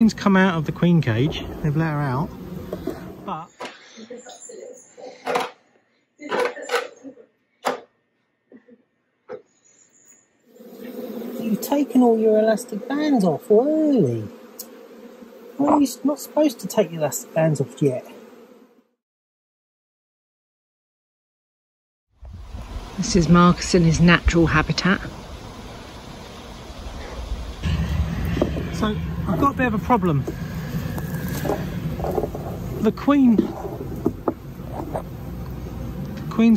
Queen's come out of the queen cage. They've let her out, but you've taken all your elastic bands off early. Well, you're not supposed to take your elastic bands off yet. This is Marcus in his natural habitat. So I've got a bit of a problem. The queen's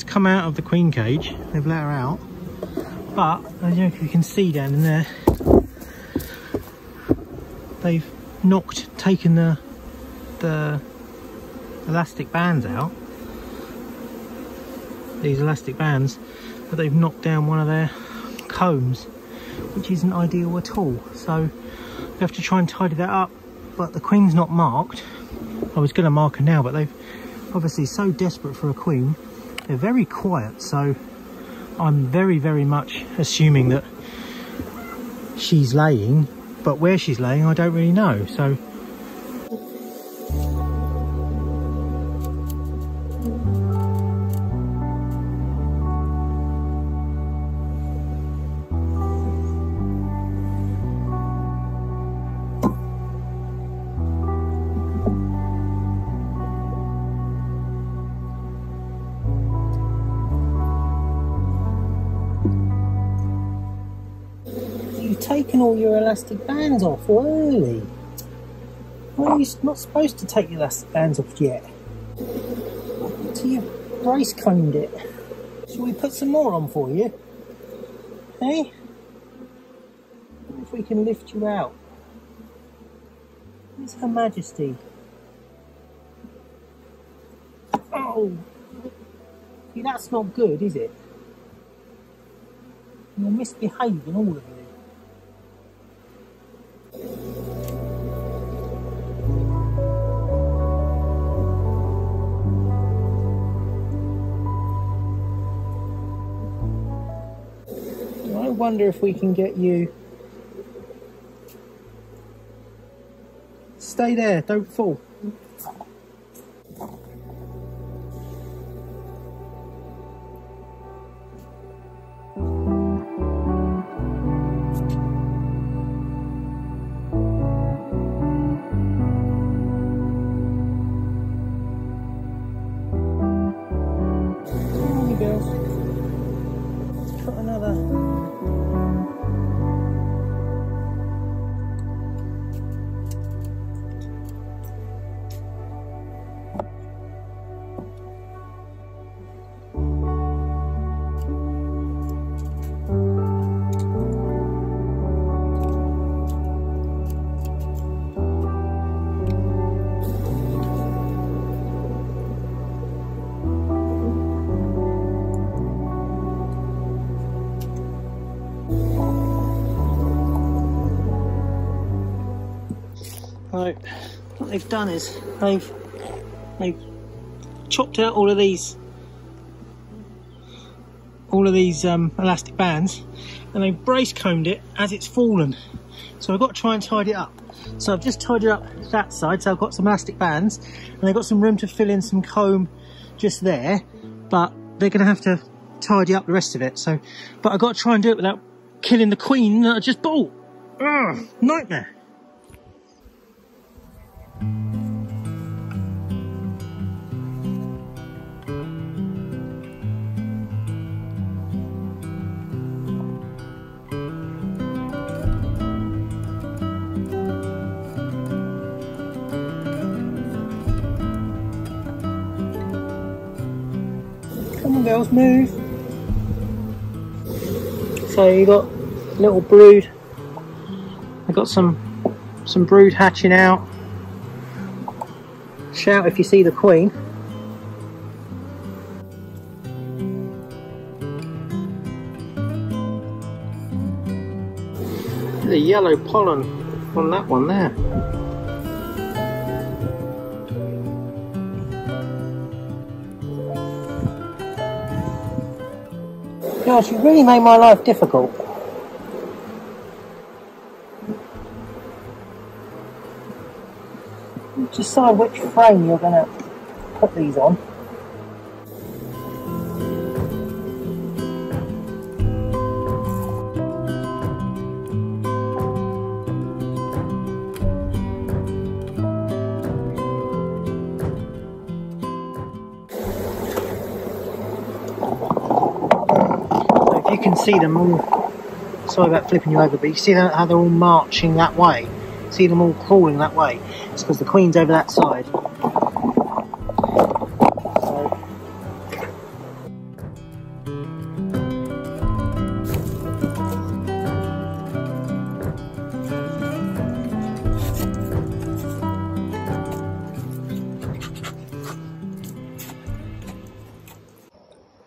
come out of the queen cage. They've let her out, but I don't know if you can see down in there, they've taken the elastic bands out. These elastic bands, but they've knocked down one of their combs, which isn't ideal at all. So we have to try and tidy that up, but the queen's not marked. I was going to mark her now, but they've obviously so desperate for a queen. They're very quiet, so I'm very much assuming that she's laying, but where she's laying I don't really know. So taken all your elastic bands off early. Well, you're not supposed to take your elastic bands off yet. So you've brace combed it. Shall we put some more on for you? Hey? If we can lift you out. It's Her Majesty. Oh! See, that's not good, is it? You're misbehaving, all of you. I wonder if we can get you. Stay there, don't fall. Come on, you girls. Let's put another. Right, what they've done is they've chopped out all of these elastic bands, and they've brace combed it as it's fallen. So I've got to try and tidy it up. So I've just tidied up that side, so I've got some elastic bands, and they've got some room to fill in some comb just there, but they're going to have to tidy up the rest of it. So, but I've got to try and do it without killing the queen that I just bought. Ugh, nightmare. Come on girls, move. So you got little brood. I got some brood hatching out. Shout if you see the queen. The yellow pollen on that one there. Gosh, you really made my life difficult. Decide which frame you're going to put these on. So if you can see them all, sorry about flipping you over, but you see how they're all marching that way? See them all crawling that way? It's because the queen's over that side.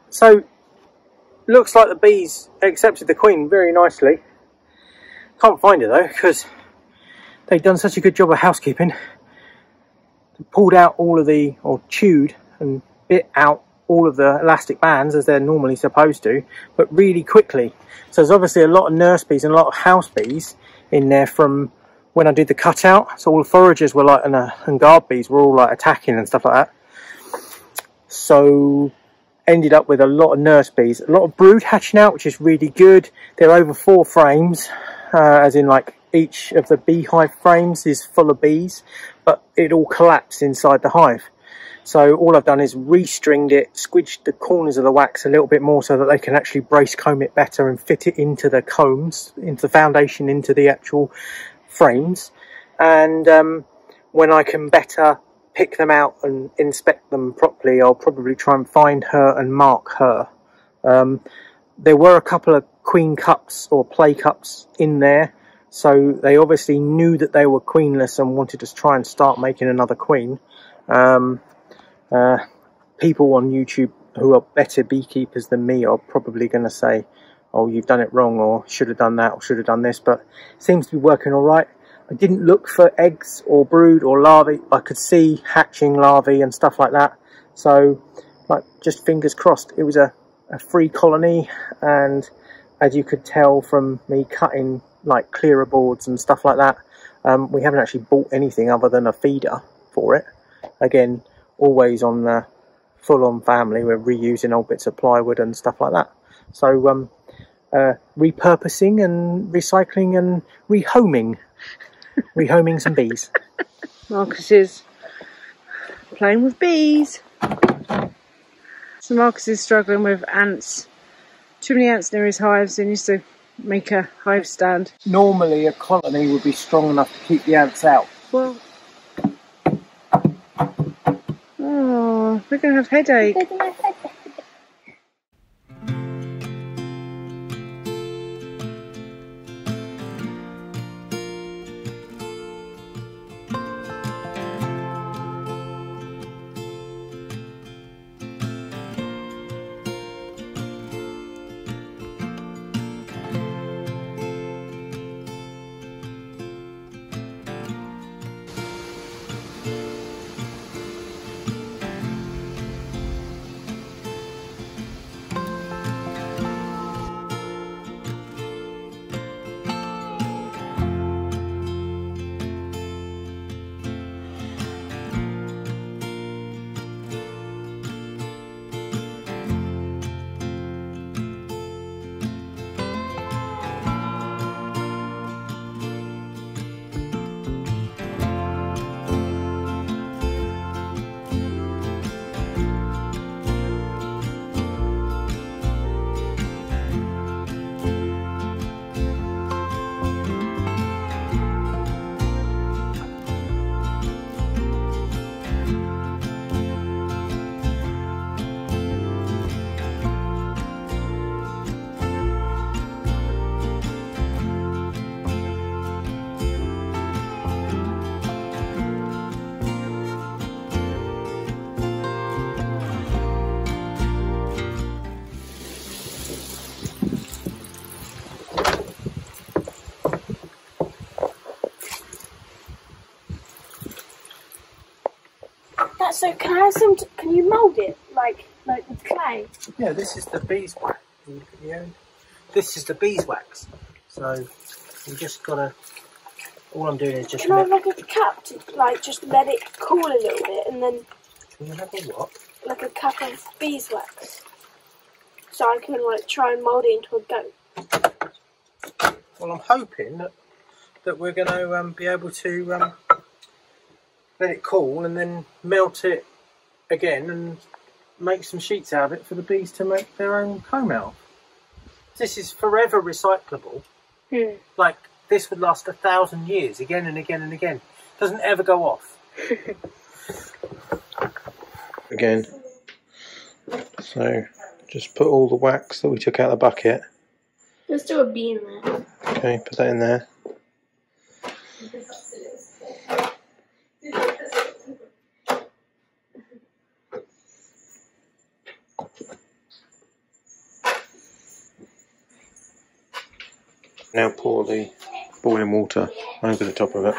So, looks like the bees accepted the queen very nicely. Can't find her though, because they've done such a good job of housekeeping. They pulled out all of the, or chewed and bit out all of the elastic bands as they're normally supposed to, but really quickly. So there's obviously a lot of nurse bees and a lot of house bees in there from when I did the cutout. So all the foragers were like, and guard bees were all like attacking and stuff like that. So ended up with a lot of nurse bees, a lot of brood hatching out, which is really good. They're over 4 frames, as in like each of the beehive frames is full of bees, but it all collapsed inside the hive. So all I've done is restringed it, squidged the corners of the wax a little bit more so that they can actually brace comb it better and fit it into the combs, into the foundation, into the actual frames. And when I can better pick them out and inspect them properly, I'll probably try and find her and mark her. There were a couple of queen cups or play cups in there, so they obviously knew that they were queenless and wanted to try and start making another queen. People on YouTube who are better beekeepers than me are probably going to say, oh, you've done it wrong, or should have done that, or should have done this, but it seems to be working all right. I didn't look for eggs or brood or larvae. I could see hatching larvae and stuff like that. So, like, just fingers crossed. It was a free colony, and as you could tell from me cutting like clearer boards and stuff like that, we haven't actually bought anything other than a feeder for it. Again, always on the full-on family. We're reusing old bits of plywood and stuff like that. So, repurposing and recycling and rehoming. Rehoming some bees. Marcus is playing with bees. So Marcus is struggling with ants. Too many ants near his hives. He needs to make a hive stand. Normally a colony would be strong enough to keep the ants out. Well, oh, we're going to have headache. So can I have some? Can you mould it like with clay? Yeah, this is the beeswax. This is the beeswax. So you just gotta all I'm doing is just... Can I have like a cup to like just let it cool a little bit and then... Can you have a what? Like a cup of beeswax. So I can like try and mould it into a goat. Well, I'm hoping that we're going to be able to let it cool and then melt it again and make some sheets out of it for the bees to make their own comb out of. This is forever recyclable. Like, this would last 1,000 years, again and again and again. Doesn't ever go off. Again. So, just put all the wax that we took out of the bucket. There's still a bee in there. Okay, put that in there. Now pour the boiling water over the top of it.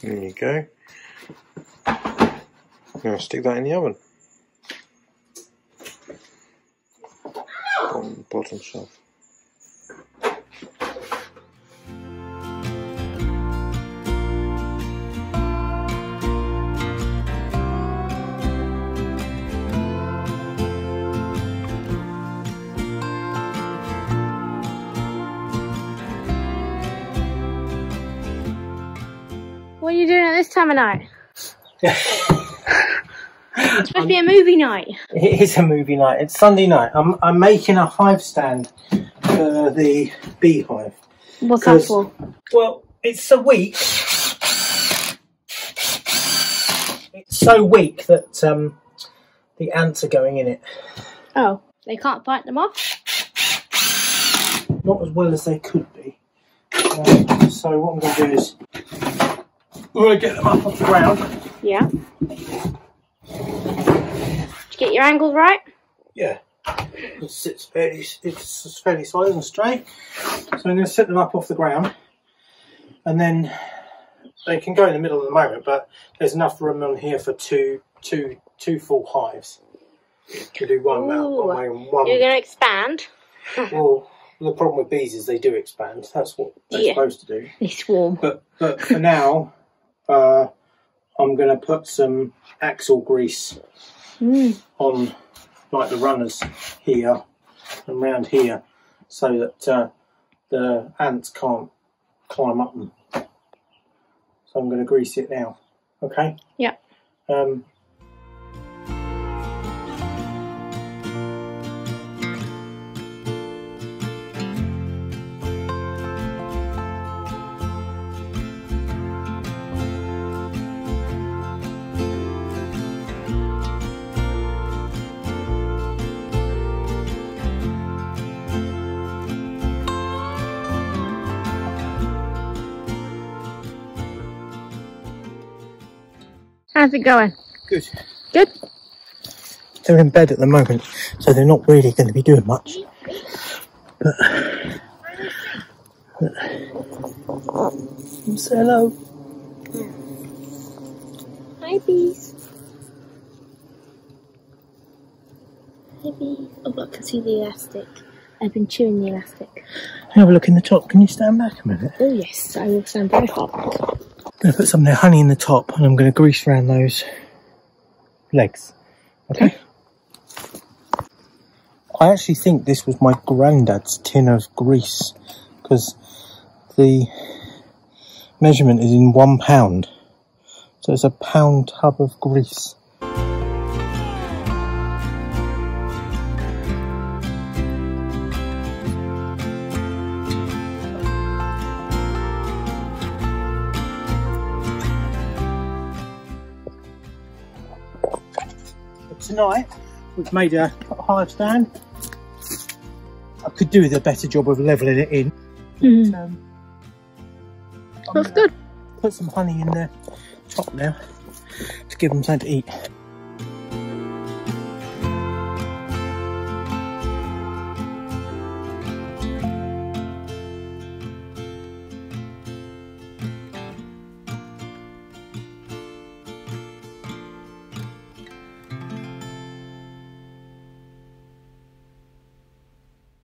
There you go. Now stick that in the oven. On the bottom shelf. What are you doing at this time of night? It's supposed to be a movie night. It is a movie night. It's Sunday night. I'm making a hive stand for the beehive. What's that for? Well, it's a week. It's so weak that the ants are going in it. Oh, they can't fight them off? Not as well as they could be. So what I'm going to do is we're going to get them up off the ground. Yeah. Did you get your angles right? Yeah. It's fairly solid and straight. So I'm going to set them up off the ground, and then they can go in the middle at the moment, but there's enough room on here for two full hives. To do one mount, one way and one. You're going to expand? Well, the problem with bees is they do expand. That's what they're supposed to do. They swarm. But for now, I'm going to put some axle grease on like the runners here and round here, so that the ants can't climb up them. So I'm going to grease it now. Okay? Yeah. How's it going? Good. Good? They're in bed at the moment, so they're not really going to be doing much. But say hello. Hi, bees. Hi, bees. Oh, I can see the elastic. I've been chewing the elastic. Have a look in the top. Can you stand back a minute? Oh, yes. I will stand very hot. I'm going to put some of their honey in the top, and I'm going to grease around those legs. Okay? I actually think this was my granddad's tin of grease, because the measurement is in £1. So it's a pound tub of grease. Tonight we've made a hive stand. I could do with a better job of levelling it in. That's good. Put some honey in the top now to give them something to eat.